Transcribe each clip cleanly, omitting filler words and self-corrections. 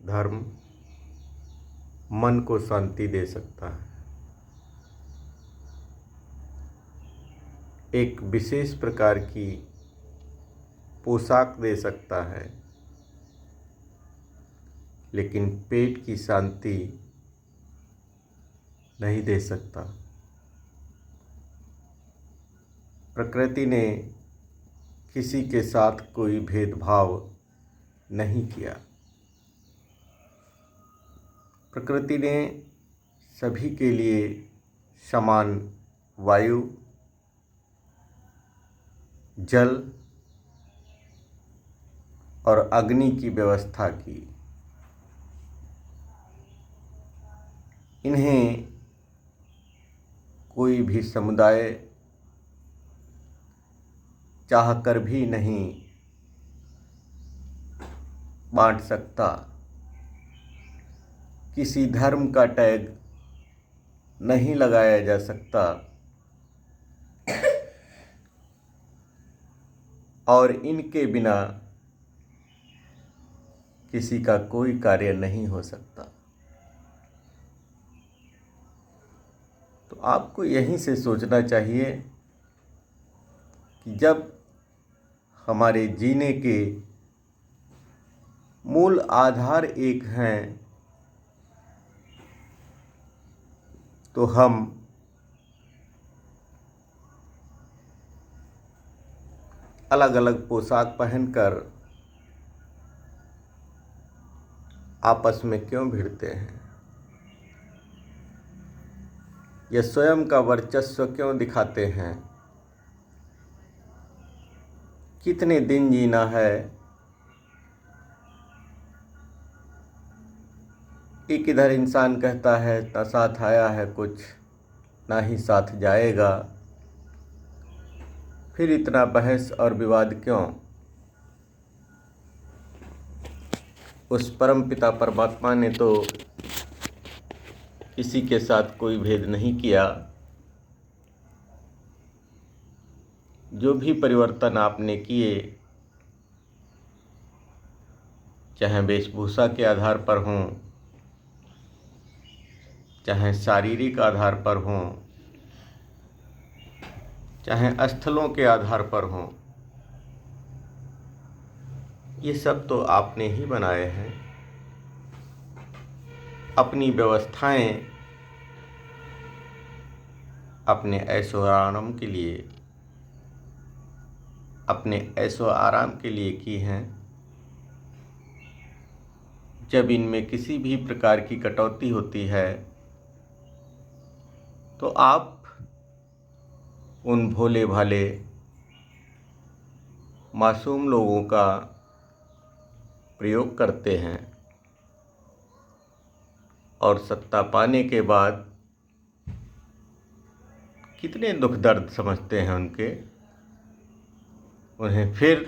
धर्म मन को शांति दे सकता है, एक विशेष प्रकार की पोशाक दे सकता है, लेकिन पेट की शांति नहीं दे सकता। प्रकृति ने किसी के साथ कोई भेदभाव नहीं किया। प्रकृति ने सभी के लिए समान वायु, जल और अग्नि की व्यवस्था की। इन्हें कोई भी समुदाय चाहकर भी नहीं बांट सकता। किसी धर्म का टैग नहीं लगाया जा सकता और इनके बिना किसी का कोई कार्य नहीं हो सकता। तो आपको यहीं से सोचना चाहिए कि जब हमारे जीने के मूल आधार एक हैं, तो हम अलग अलग पोशाक पहनकर आपस में क्यों भिड़ते हैं? या स्वयं का वर्चस्व क्यों दिखाते हैं? कितने दिन जीना है? एक इधर इंसान कहता है ना साथ आया है कुछ, ना ही साथ जाएगा। फिर इतना बहस और विवाद क्यों? उस परम पिता परमात्मा ने तो किसी के साथ कोई भेद नहीं किया। जो भी परिवर्तन आपने किए, चाहे वेशभूषा के आधार पर हों, चाहे शारीरिक आधार पर हों, चाहे स्थलों के आधार पर हों, ये सब तो आपने ही बनाए हैं। अपनी व्यवस्थाएं अपने ऐशो आराम के लिए, अपने ऐशो आराम के लिए की हैं। जब इनमें किसी भी प्रकार की कटौती होती है तो आप उन भोले भाले मासूम लोगों का प्रयोग करते हैं और सत्ता पाने के बाद कितने दुख दर्द समझते हैं उन्हें फिर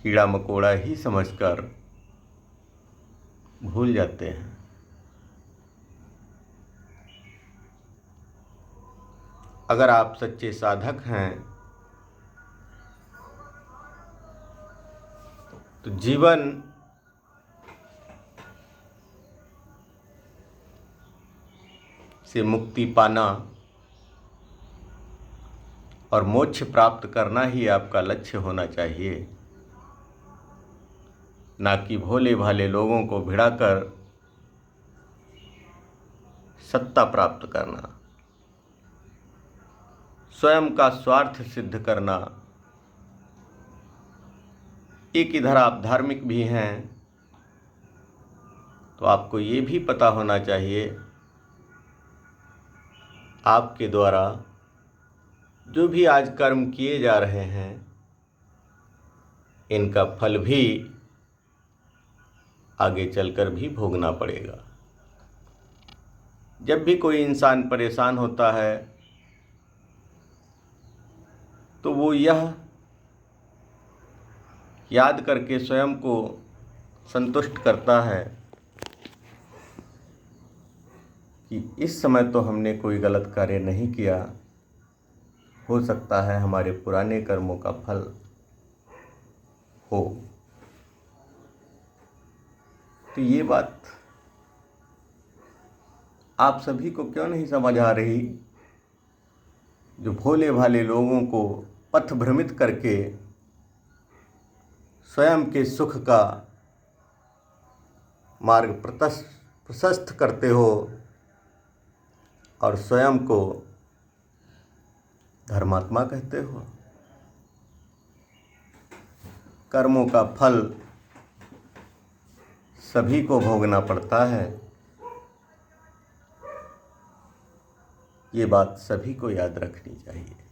कीड़ा मकोड़ा ही समझकर भूल जाते हैं। अगर आप सच्चे साधक हैं तो जीवन से मुक्ति पाना और मोक्ष प्राप्त करना ही आपका लक्ष्य होना चाहिए, ना कि भोले भाले लोगों को भिड़ाकर सत्ता प्राप्त करना, स्वयं का स्वार्थ सिद्ध करना। एक इधर आप धार्मिक भी हैं तो आपको ये भी पता होना चाहिए आपके द्वारा जो भी आज कर्म किए जा रहे हैं, इनका फल भी आगे चलकर भी भोगना पड़ेगा। जब भी कोई इंसान परेशान होता है तो वो यह याद करके स्वयं को संतुष्ट करता है कि इस समय तो हमने कोई गलत कार्य नहीं किया, हो सकता है हमारे पुराने कर्मों का फल हो। तो ये बात आप सभी को क्यों नहीं समझ आ रही, जो भोले भाले लोगों को पथ भ्रमित करके स्वयं के सुख का मार्ग प्रशस्त करते हो और स्वयं को धर्मात्मा कहते हो। कर्मों का फल सभी को भोगना पड़ता है, ये बात सभी को याद रखनी चाहिए।